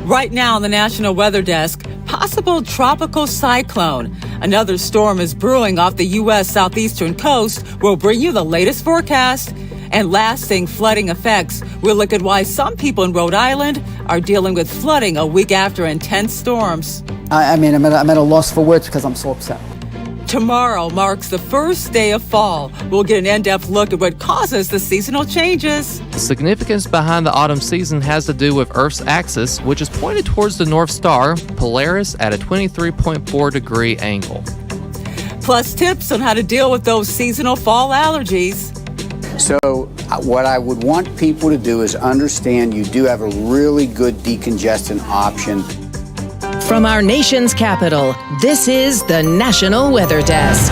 Right now on the National Weather Desk, possible tropical cyclone. Another storm is brewing off the U.S. southeastern coast. We'll bring you the latest forecast and lasting flooding effects. We'll look at why some people in Rhode Island are dealing with flooding a week after intense storms. I'm at a loss for words because I'm so upset. Tomorrow marks the first day of fall. We'll get an in-depth look at what causes the seasonal changes. The significance behind the autumn season has to do with Earth's axis, which is pointed towards the North Star, Polaris, at a 23.4-degree angle. Plus tips on how to deal with those seasonal fall allergies. So what I would want people to do is understand you do have a really good decongestant option. From our nation's capital, this is the National Weather Desk.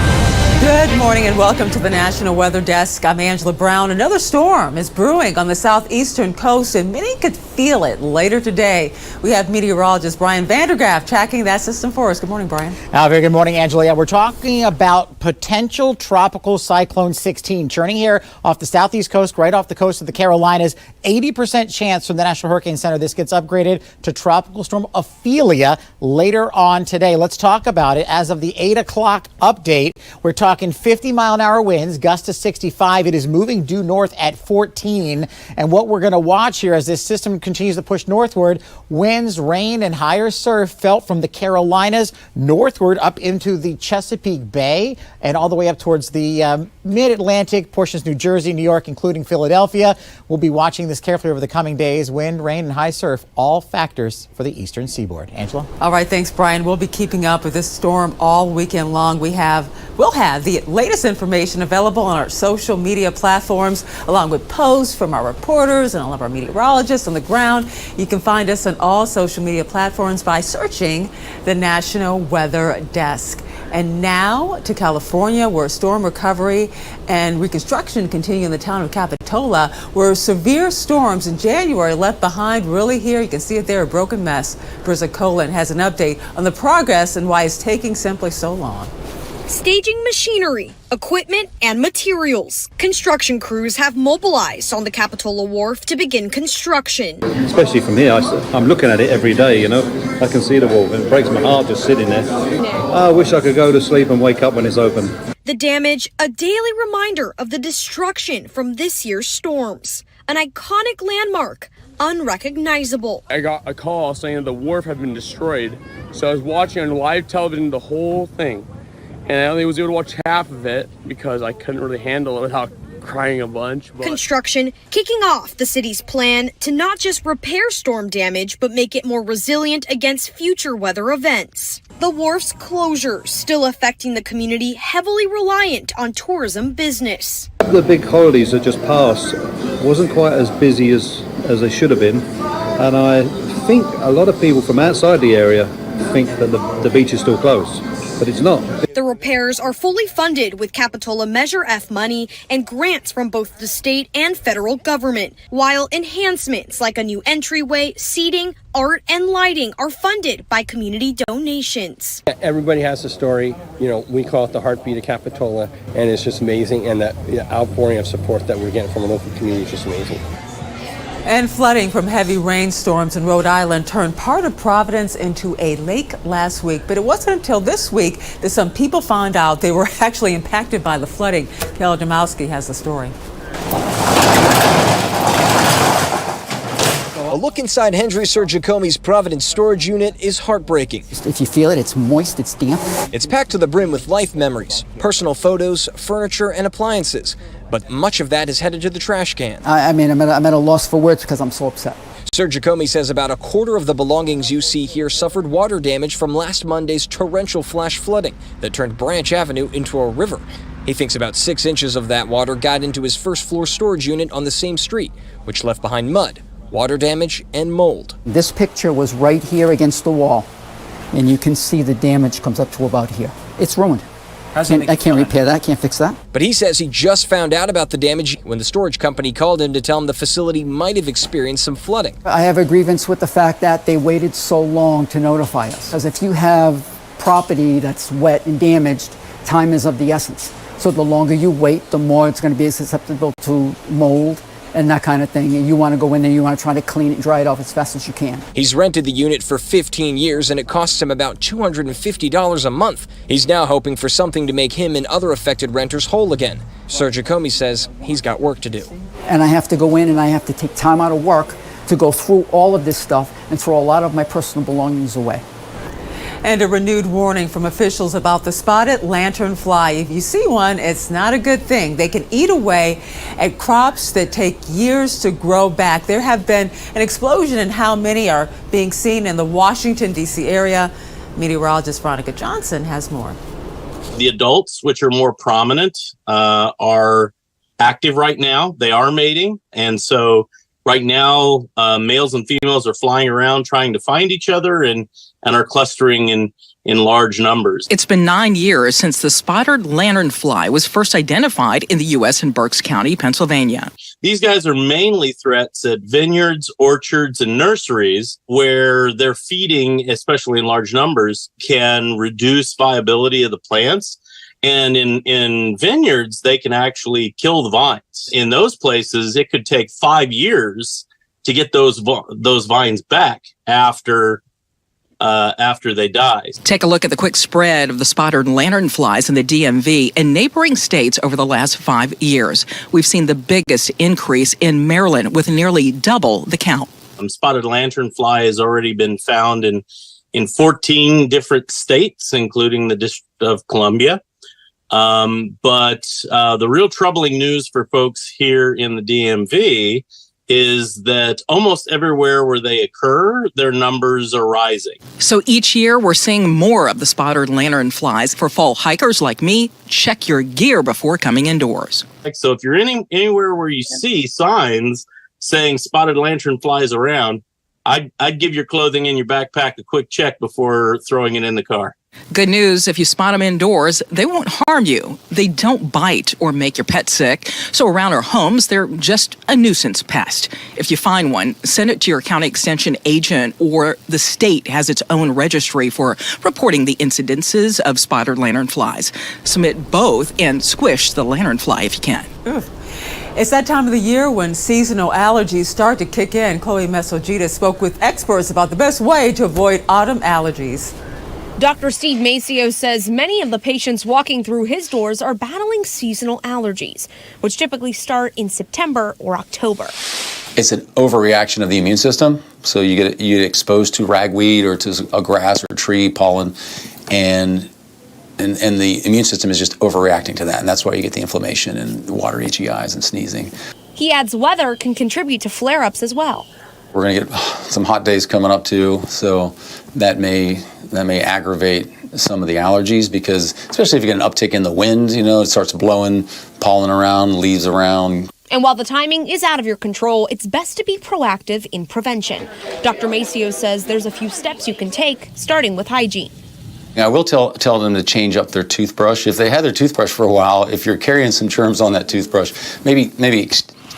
Good morning and welcome to the National Weather Desk. I'm Angela Brown. Another storm is brewing on the southeastern coast and many could feel it later today. We have meteorologist Brian Vandergraff tracking that system for us. Good morning, Brian. Very good morning, Angela. Yeah, we're talking about potential tropical cyclone 16 churning here off the southeast coast, right off the coast of the Carolinas. 80% chance from the National Hurricane Center this gets upgraded to tropical storm Ophelia later on today. Let's talk about it. As of the 8 o'clock update, we're talking 50-mile-an-hour winds, gusts to 65. It is moving due north at 14. And what we're going to watch here as this system continues to push northward, winds, rain, and higher surf felt from the Carolinas northward up into the Chesapeake Bay and all the way up towards the mid-Atlantic, portions New Jersey, New York, including Philadelphia. We'll be watching this carefully over the coming days. Wind, rain, and high surf, all factors for the eastern seaboard. Angela? All right, thanks, Brian. We'll be keeping up with this storm all weekend long. We'll have the latest information available on our social media platforms, along with posts from our reporters and all of our meteorologists on the ground. You can find us on all social media platforms by searching the National Weather Desk. And now to California, where storm recovery and reconstruction continue in the town of Capitola, where severe storms in January left behind really here. You can see it there, a broken mess. Brisa Colin has an update on the progress and why it's taking simply so long. Staging machinery, equipment, and materials. Construction crews have mobilized on the Capitola Wharf to begin construction. Especially from here, I'm looking at it every day, you know. I can see the wharf and it breaks my heart just sitting there. I wish I could go to sleep and wake up when it's open. The damage, a daily reminder of the destruction from this year's storms. An iconic landmark, unrecognizable. I got a call saying the wharf had been destroyed, so I was watching on live television the whole thing. And I only was able to watch half of it because I couldn't really handle it without crying a bunch. Construction kicking off the city's plan to not just repair storm damage, but make it more resilient against future weather events. The wharf's closure still affecting the community heavily reliant on tourism business. The big holidays that just passed wasn't quite as busy as they should have been. And I think a lot of people from outside the area think that the beach is still closed. But it's not. The repairs are fully funded with Capitola Measure F money and grants from both the state and federal government, while enhancements like a new entryway, seating, art, and lighting are funded by community donations. Everybody has a story. You know, we call it the heartbeat of Capitola, and it's just amazing. And that outpouring of support that we're getting from the local community is just amazing. And flooding from heavy rainstorms in Rhode Island turned part of Providence into a lake last week. But it wasn't until this week that some people found out they were actually impacted by the flooding. Kelly Demowski has the story. A look inside Hendry Sir Jacomi's Providence storage unit is heartbreaking. If you feel it, it's moist, it's damp. It's packed to the brim with life memories, personal photos, furniture, and appliances. But much of that is headed to the trash can. I'm at a loss for words because I'm so upset. Sir Jacomi says about a quarter of the belongings you see here suffered water damage from last Monday's torrential flash flooding that turned Branch Avenue into a river. He thinks about 6 inches of that water got into his first-floor storage unit on the same street, which left behind mud, water damage, and mold. This picture was right here against the wall, and you can see the damage comes up to about here. It's ruined. I can't repair that, I can't fix that. But he says he just found out about the damage when the storage company called him to tell him the facility might have experienced some flooding. I have a grievance with the fact that they waited so long to notify us. Because if you have property that's wet and damaged, time is of the essence. So the longer you wait, the more it's going to be susceptible to mold and that kind of thing. And you want to go in there, you want to try to clean it, dry it off as fast as you can. He's rented the unit for 15 years, and it costs him about $250 a month. He's now hoping for something to make him and other affected renters whole again. Sir Giacomi says he's got work to do. And I have to go in and I have to take time out of work to go through all of this stuff and throw a lot of my personal belongings away. And a renewed warning from officials about the spotted lanternfly. If you see one, it's not a good thing. They can eat away at crops that take years to grow back. There have been an explosion in how many are being seen in the Washington, D.C. area. Meteorologist Veronica Johnson has more. The adults, which are more prominent, are active right now. They are mating. And so right now, males and females are flying around trying to find each other and are clustering in large numbers. It's been 9 years since the spotted lanternfly was first identified in the U.S. in Berks County, Pennsylvania. These guys are mainly threats at vineyards, orchards, and nurseries where their feeding, especially in large numbers, can reduce viability of the plants. And in vineyards, they can actually kill the vines. In those places, it could take 5 years to get those vines back after they die. Take a look at the quick spread of the spotted lanternflies in the DMV and neighboring states over the last 5 years. We've seen the biggest increase in Maryland with nearly double the count. Spotted lanternfly has already been found in 14 different states, including the District of Columbia. But the real troubling news for folks here in the DMV is that almost everywhere where they occur, their numbers are rising. So each year we're seeing more of the spotted lanternflies. For fall hikers like me, check your gear before coming indoors. So if you're anywhere where you see signs saying spotted lanternflies around, I'd give your clothing and your backpack a quick check before throwing it in the car. Good news, if you spot them indoors, they won't harm you. They don't bite or make your pet sick. So around our homes, they're just a nuisance pest. If you find one, send it to your county extension agent, or the state has its own registry for reporting the incidences of spotted lanternflies. Submit both and squish the lanternfly if you can. It's that time of the year when seasonal allergies start to kick in. Chloe Mesogita spoke with experts about the best way to avoid autumn allergies. Dr. Steve Maceo says many of the patients walking through his doors are battling seasonal allergies, which typically start in September or October. It's an overreaction of the immune system. So you get exposed to ragweed or to a grass or tree pollen, and the immune system is just overreacting to that. And that's why you get the inflammation and watery itchy eyes and sneezing. He adds weather can contribute to flare-ups as well. We're going to get some hot days coming up too, so that may aggravate some of the allergies, because especially if you get an uptick in the wind, it starts blowing pollen around, leaves around. And while the timing is out of your control, it's best to be proactive in prevention. Dr. Maceo says there's a few steps you can take, starting with hygiene. I will tell them to change up their toothbrush. If they had their toothbrush for a while, if you're carrying some germs on that toothbrush, maybe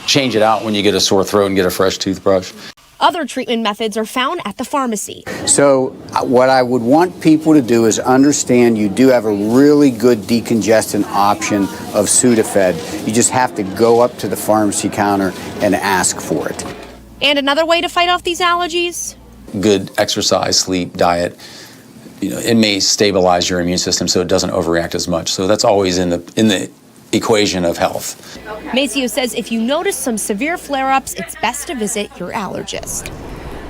change it out when you get a sore throat and get a fresh toothbrush. Other treatment methods are found at the pharmacy. So what I would want people to do is understand you do have a really good decongestant option of Sudafed. You just have to go up to the pharmacy counter and ask for it. And another way to fight off these allergies? Good exercise, sleep, diet. It may stabilize your immune system so it doesn't overreact as much. So that's always in the equation of health. Maceo says if you notice some severe flare-ups, it's best to visit your allergist.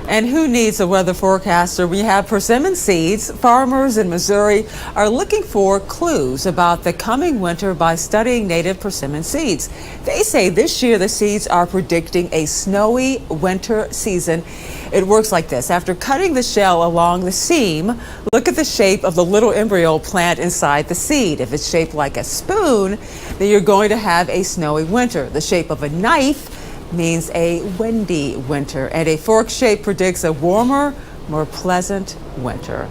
And who needs a weather forecaster? We have persimmon seeds. Farmers in Missouri are looking for clues about the coming winter by studying native persimmon seeds. They say this year the seeds are predicting a snowy winter season. It works like this. After cutting the shell along the seam, look at the shape of the little embryo plant inside the seed. If it's shaped like a spoon, then you're going to have a snowy winter. The shape of a knife means a windy winter, and a fork shape predicts a warmer, more pleasant winter.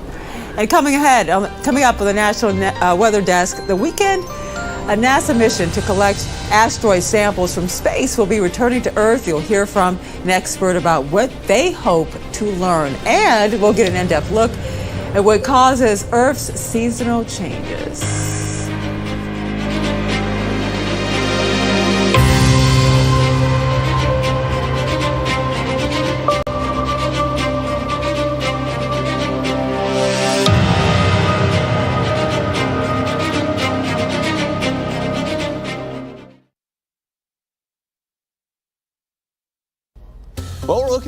And coming up on the National Weather Desk, the weekend, a NASA mission to collect asteroid samples from space will be returning to Earth. You'll hear from an expert about what they hope to learn, and we'll get an in-depth look at what causes Earth's seasonal changes.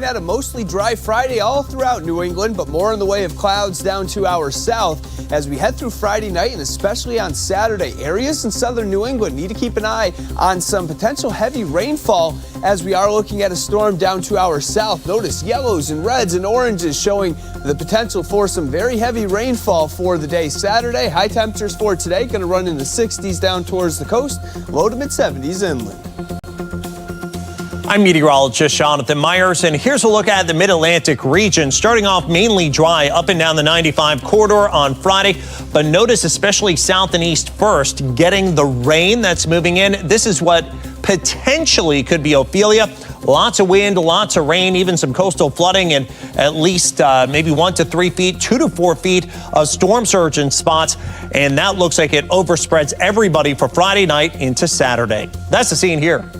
looking at a mostly dry Friday all throughout New England, but more in the way of clouds down to our south. As we head through Friday night and especially on Saturday, areas in southern New England need to keep an eye on some potential heavy rainfall as we are looking at a storm down to our south. Notice yellows and reds and oranges showing the potential for some very heavy rainfall for the day Saturday. High temperatures for today going to run in the 60s down towards the coast, low to mid 70s inland. I'm meteorologist Jonathan Myers, and here's a look at the mid-Atlantic region. Starting off mainly dry up and down the 95 corridor on Friday, but notice especially south and east first, getting the rain that's moving in. This is what potentially could be Ophelia. Lots of wind, lots of rain, even some coastal flooding, and at least maybe 1 to 3 feet, 2 to 4 feet of storm surge in spots. And that looks like it overspreads everybody for Friday night into Saturday. That's the scene here.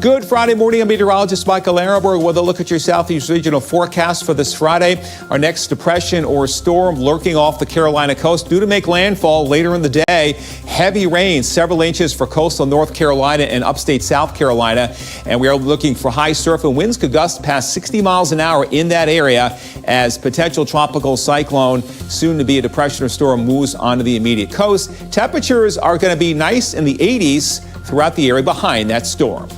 Good Friday morning. I'm meteorologist Michael Arenberg with a look at your southeast regional forecast for this Friday. Our next depression or storm lurking off the Carolina coast due to make landfall later in the day. Heavy rain, several inches for coastal North Carolina and upstate South Carolina. And we are looking for high surf and winds could gust past 60 miles an hour in that area as potential tropical cyclone, soon to be a depression or storm, moves onto the immediate coast. Temperatures are going to be nice in the 80s throughout the area behind that storm.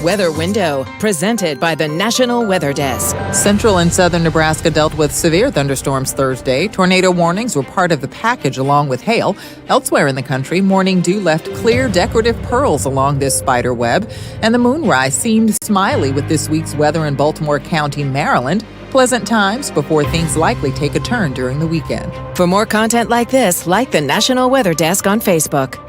Weather Window, presented by the National Weather Desk. Central and southern Nebraska dealt with severe thunderstorms Thursday. Tornado warnings were part of the package along with hail. Elsewhere in the country, morning dew left clear decorative pearls along this spider web, and the moonrise seemed smiley with this week's weather in Baltimore County, Maryland. Pleasant times before things likely take a turn during the weekend. For more content like this, like the National Weather Desk on Facebook.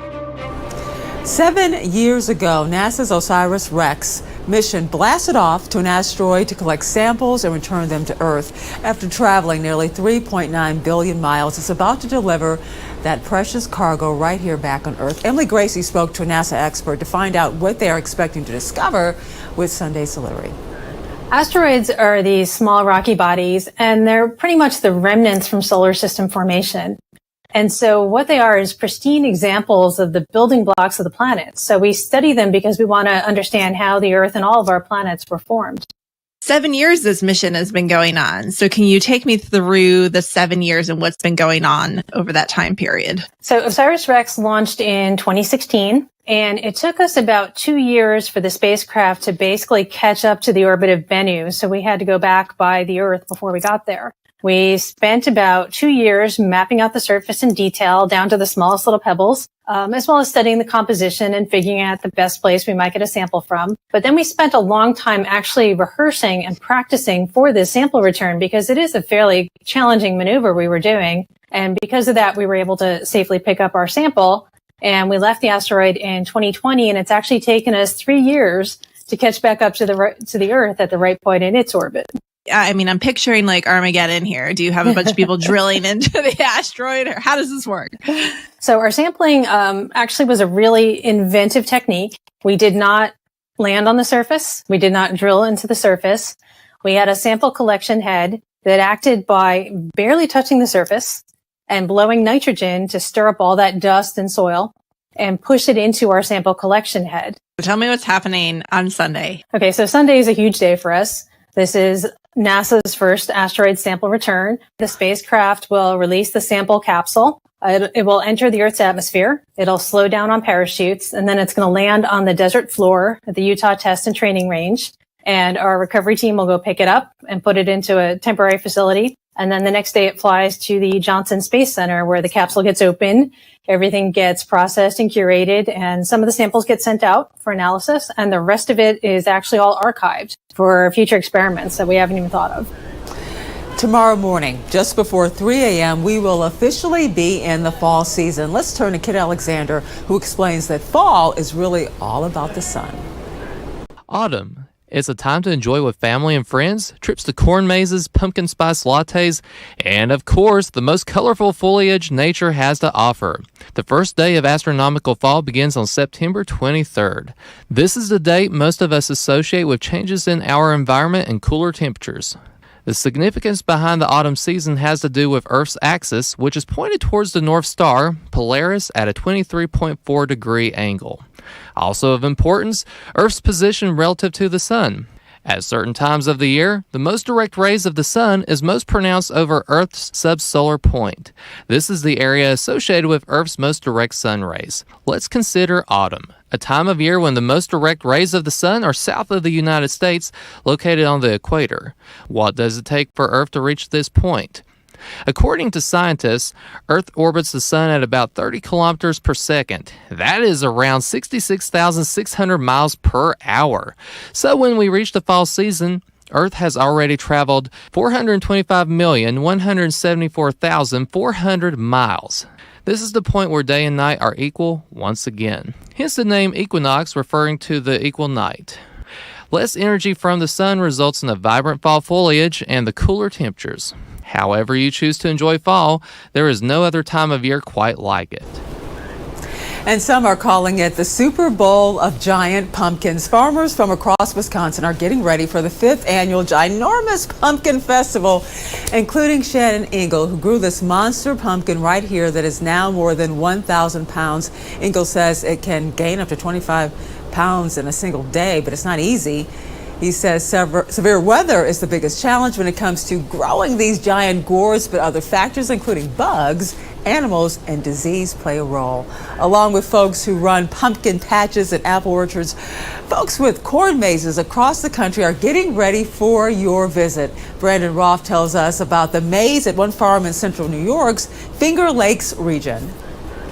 7 years ago, NASA's OSIRIS-REx mission blasted off to an asteroid to collect samples and return them to Earth. After traveling nearly 3.9 billion miles, it's about to deliver that precious cargo right here back on Earth. Emily Gracie spoke to a NASA expert to find out what they are expecting to discover with Sunday's delivery. Asteroids are these small rocky bodies, and they're pretty much the remnants from solar system formation. And so what they are is pristine examples of the building blocks of the planet. So we study them because we want to understand how the Earth and all of our planets were formed. 7 years this mission has been going on. So can you take me through the 7 years and what's been going on over that time period? So OSIRIS-REx launched in 2016, and it took us about 2 years for the spacecraft to basically catch up to the orbit of Bennu. So we had to go back by the Earth before we got there. We spent about 2 years mapping out the surface in detail down to the smallest little pebbles, as well as studying the composition and figuring out the best place we might get a sample from. But then we spent a long time actually rehearsing and practicing for this sample return because it is a fairly challenging maneuver we were doing. And because of that, we were able to safely pick up our sample. And we left the asteroid in 2020, and it's actually taken us 3 years to catch back up to the Earth at the right point in its orbit. I mean, I'm picturing like Armageddon here. Do you have a bunch of people drilling into the asteroid, or how does this work? So our sampling actually was a really inventive technique. We did not land on the surface. We did not drill into the surface. We had a sample collection head that acted by barely touching the surface and blowing nitrogen to stir up all that dust and soil and push it into our sample collection head. Tell me what's happening on Sunday. Okay, so Sunday is a huge day for us. This is NASA's first asteroid sample return. The spacecraft will release the sample capsule. It will enter the Earth's atmosphere. It'll slow down on parachutes, and then it's going to land on the desert floor at the Utah Test and Training Range. And our recovery team will go pick it up and put it into a temporary facility. And then the next day it flies to the Johnson Space Center where the capsule gets opened. Everything gets processed and curated, and some of the samples get sent out for analysis, and the rest of it is actually all archived for future experiments that we haven't even thought of. Tomorrow morning, just before 3 a.m., we will officially be in the fall season. Let's turn to Kit Alexander, who explains that fall is really all about the sun. Autumn. It's a time to enjoy with family and friends, trips to corn mazes, pumpkin spice lattes, and of course, the most colorful foliage nature has to offer. The first day of astronomical fall begins on September 23rd. This is the date most of us associate with changes in our environment and cooler temperatures. The significance behind the autumn season has to do with Earth's axis, which is pointed towards the North Star, Polaris, at a 23.4 degree angle. Also of importance, Earth's position relative to the sun. At certain times of the year, the most direct rays of the sun is most pronounced over Earth's subsolar point. This is the area associated with Earth's most direct sun rays. Let's consider autumn, a time of year when the most direct rays of the sun are south of the United States, located on the equator. What does it take for Earth to reach this point? According to scientists, Earth orbits the sun at about 30 kilometers per second. That is around 66,600 miles per hour. So when we reach the fall season, Earth has already traveled 425,174,400 miles. This is the point where day and night are equal once again. Hence the name equinox, referring to the equal night. Less energy from the sun results in a vibrant fall foliage and the cooler temperatures. However you choose to enjoy fall, there is no other time of year quite like it. And some are calling it the Super Bowl of giant pumpkins. Farmers from across Wisconsin are getting ready for the 5th annual ginormous pumpkin festival, including Shannon Engel, who grew this monster pumpkin right here that is now more than 1,000 pounds. Engel says it can gain up to 25 pounds in a single day, but it's not easy. He says severe weather is the biggest challenge when it comes to growing these giant gourds, but other factors, including bugs, animals, and disease, play a role. Along with folks who run pumpkin patches and apple orchards, folks with corn mazes across the country are getting ready for your visit. Brandon Roth tells us about the maze at one farm in central New York's Finger Lakes region.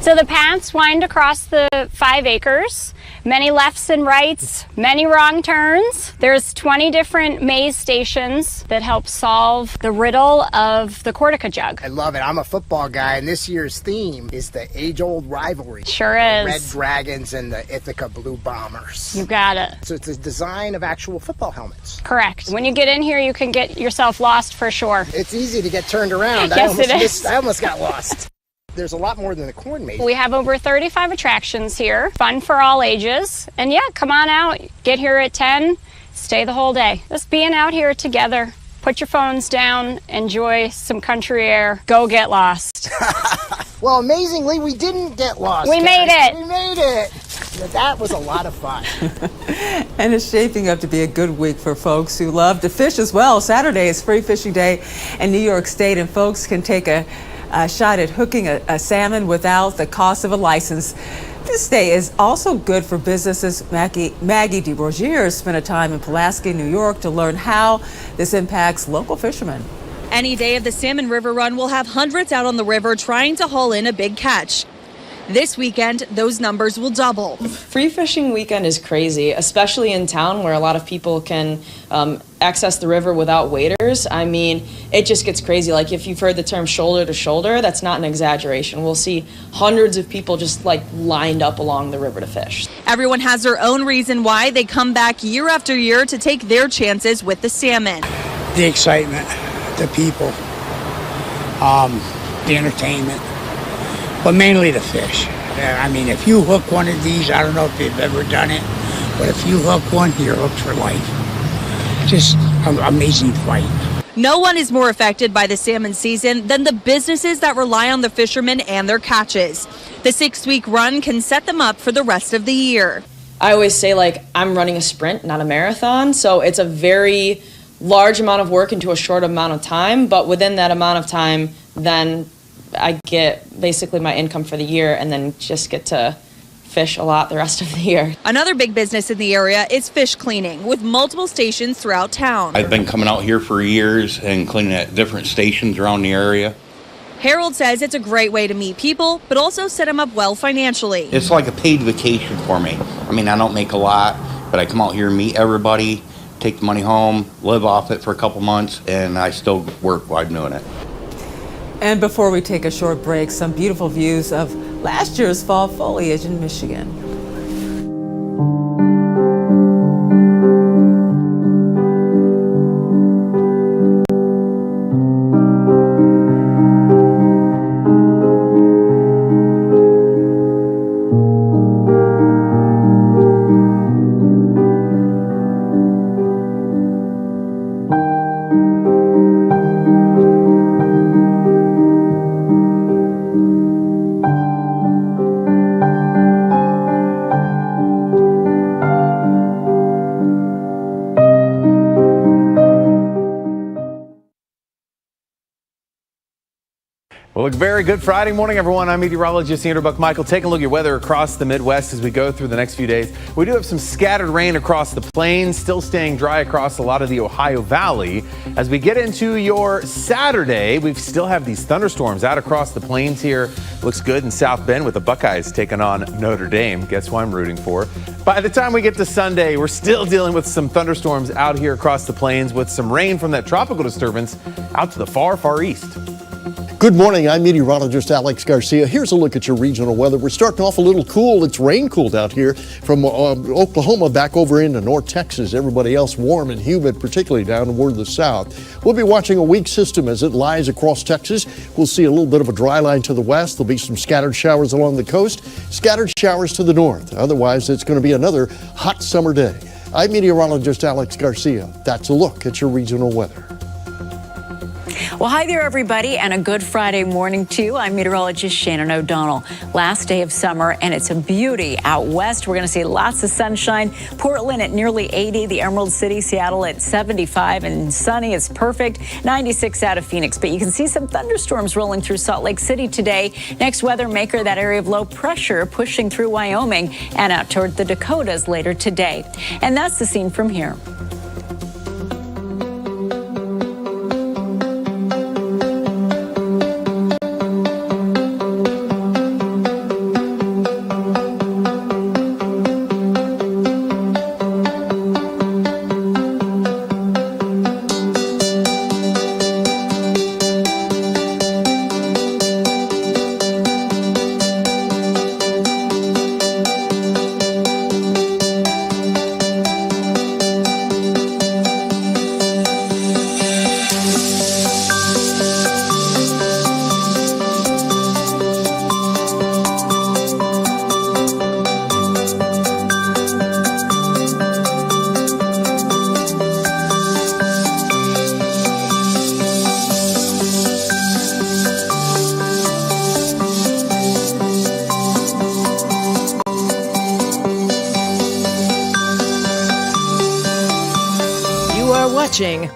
So the paths wind across the 5 acres, many lefts and rights, many wrong turns. There's 20 different maze stations that help solve the riddle of the Cortica jug. I love it. I'm a football guy, and this year's theme is the age-old rivalry. Sure is. The Red Dragons and the Ithaca Blue Bombers. You got it. So it's a design of actual football helmets. Correct. When you get in here, you can get yourself lost for sure. It's easy to get turned around. Yes, it is. I almost got lost. There's a lot more than a corn maze. We have over 35 attractions here, fun for all ages. And yeah, come on out, get here at 10, stay the whole day. Just being out here together, put your phones down, enjoy some country air, go get lost. Well, amazingly, we didn't get lost. We made it. We made it. That was a lot of fun. And it's shaping up to be a good week for folks who love to fish as well. Saturday is free fishing day in New York State, and folks can take a shot at hooking a salmon without the cost of a license. This day is also good for businesses. Maggie DeBrogier spent a time in Pulaski, New York to learn how this impacts local fishermen. Any day of the Salmon River Run will have hundreds out on the river trying to haul in a big catch. This weekend, those numbers will double. Free fishing weekend is crazy, especially in town where a lot of people can access the river without waders. I mean, it just gets crazy. Like if you've heard the term shoulder to shoulder, that's not an exaggeration. We'll see hundreds of people just like lined up along the river to fish. Everyone has their own reason why they come back year after year to take their chances with the salmon. The excitement, the people, the entertainment. But mainly the fish. I mean, if you hook one of these, I don't know if you've ever done it, but if you hook one, you're hooked for life. Just an amazing fight. No one is more affected by the salmon season than the businesses that rely on the fishermen and their catches. The 6-week run can set them up for the rest of the year. I always say, like, I'm running a sprint, not a marathon, so it's a very large amount of work into a short amount of time, but within that amount of time, then I get basically my income for the year and then just get to fish a lot the rest of the year. Another big business in the area is fish cleaning, with multiple stations throughout town. I've been coming out here for years and cleaning at different stations around the area. Harold says it's a great way to meet people, but also set him up well financially. It's like a paid vacation for me. I mean, I don't make a lot, but I come out here and meet everybody, take the money home, live off it for a couple months, and I still work while I'm doing it. And before we take a short break, some beautiful views of last year's fall foliage in Michigan. Well, a very good Friday morning, everyone. I'm meteorologist Andrew Buck-Michael. Taking a look at your weather across the Midwest as we go through the next few days. We do have some scattered rain across the plains, still staying dry across a lot of the Ohio Valley. As we get into your Saturday, we still have these thunderstorms out across the plains here. Looks good in South Bend with the Buckeyes taking on Notre Dame. Guess who I'm rooting for? By the time we get to Sunday, we're still dealing with some thunderstorms out here across the plains with some rain from that tropical disturbance out to the far, far east. Good morning, I'm meteorologist Alex Garcia. Here's a look at your regional weather. We're starting off a little cool. It's rain cooled out here from Oklahoma back over into North Texas. Everybody else warm and humid, particularly down toward the south. We'll be watching a weak system as it lies across Texas. We'll see a little bit of a dry line to the west. There'll be some scattered showers along the coast, scattered showers to the north. Otherwise, it's going to be another hot summer day. I'm meteorologist Alex Garcia. That's a look at your regional weather. Well, hi there, everybody, and a good Friday morning, too. I'm meteorologist Shannon O'Donnell. Last day of summer, and it's a beauty out west. We're going to see lots of sunshine. Portland at nearly 80, the Emerald City, Seattle at 75, and sunny. It's perfect. 96 out of Phoenix, but you can see some thunderstorms rolling through Salt Lake City today. Next weather maker, that area of low pressure pushing through Wyoming and out toward the Dakotas later today. And that's the scene from here.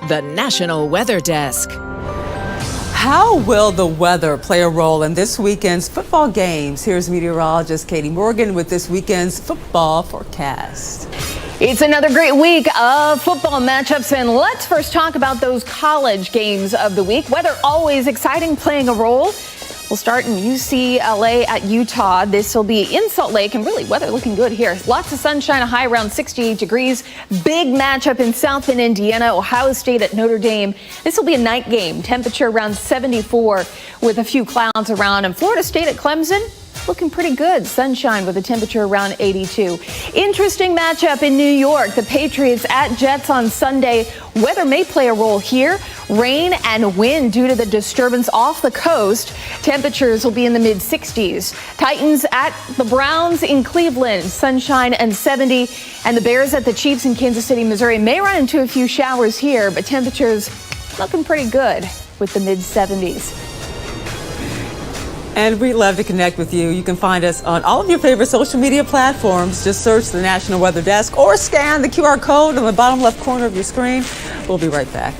The National Weather Desk. How will the weather play a role in this weekend's football games? Here's meteorologist Katie Morgan with this weekend's football forecast. It's another great week of football matchups, and let's first talk about those college games of the week. Weather always exciting, playing a role. We'll start in UCLA at Utah. This will be in Salt Lake, and really weather looking good here. Lots of sunshine, a high around 68 degrees. Big matchup in South Bend, Indiana. Ohio State at Notre Dame. This will be a night game. Temperature around 74 with a few clouds around. And Florida State at Clemson. Looking pretty good. Sunshine with a temperature around 82. Interesting matchup in New York. The Patriots at Jets on Sunday. Weather may play a role here. Rain and wind due to the disturbance off the coast. Temperatures will be in the mid-60s. Titans at the Browns in Cleveland. Sunshine and 70. And the Bears at the Chiefs in Kansas City, Missouri may run into a few showers here, but temperatures looking pretty good with the mid-70s. And we'd love to connect with you. You can find us on all of your favorite social media platforms. Just search the National Weather Desk or scan the QR code on the bottom left corner of your screen. We'll be right back.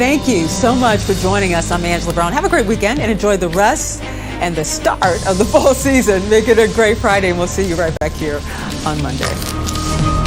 Thank you so much for joining us. I'm Angela Brown. Have a great weekend and enjoy the rest and the start of the fall season. Make it a great Friday, and we'll see you right back here on Monday.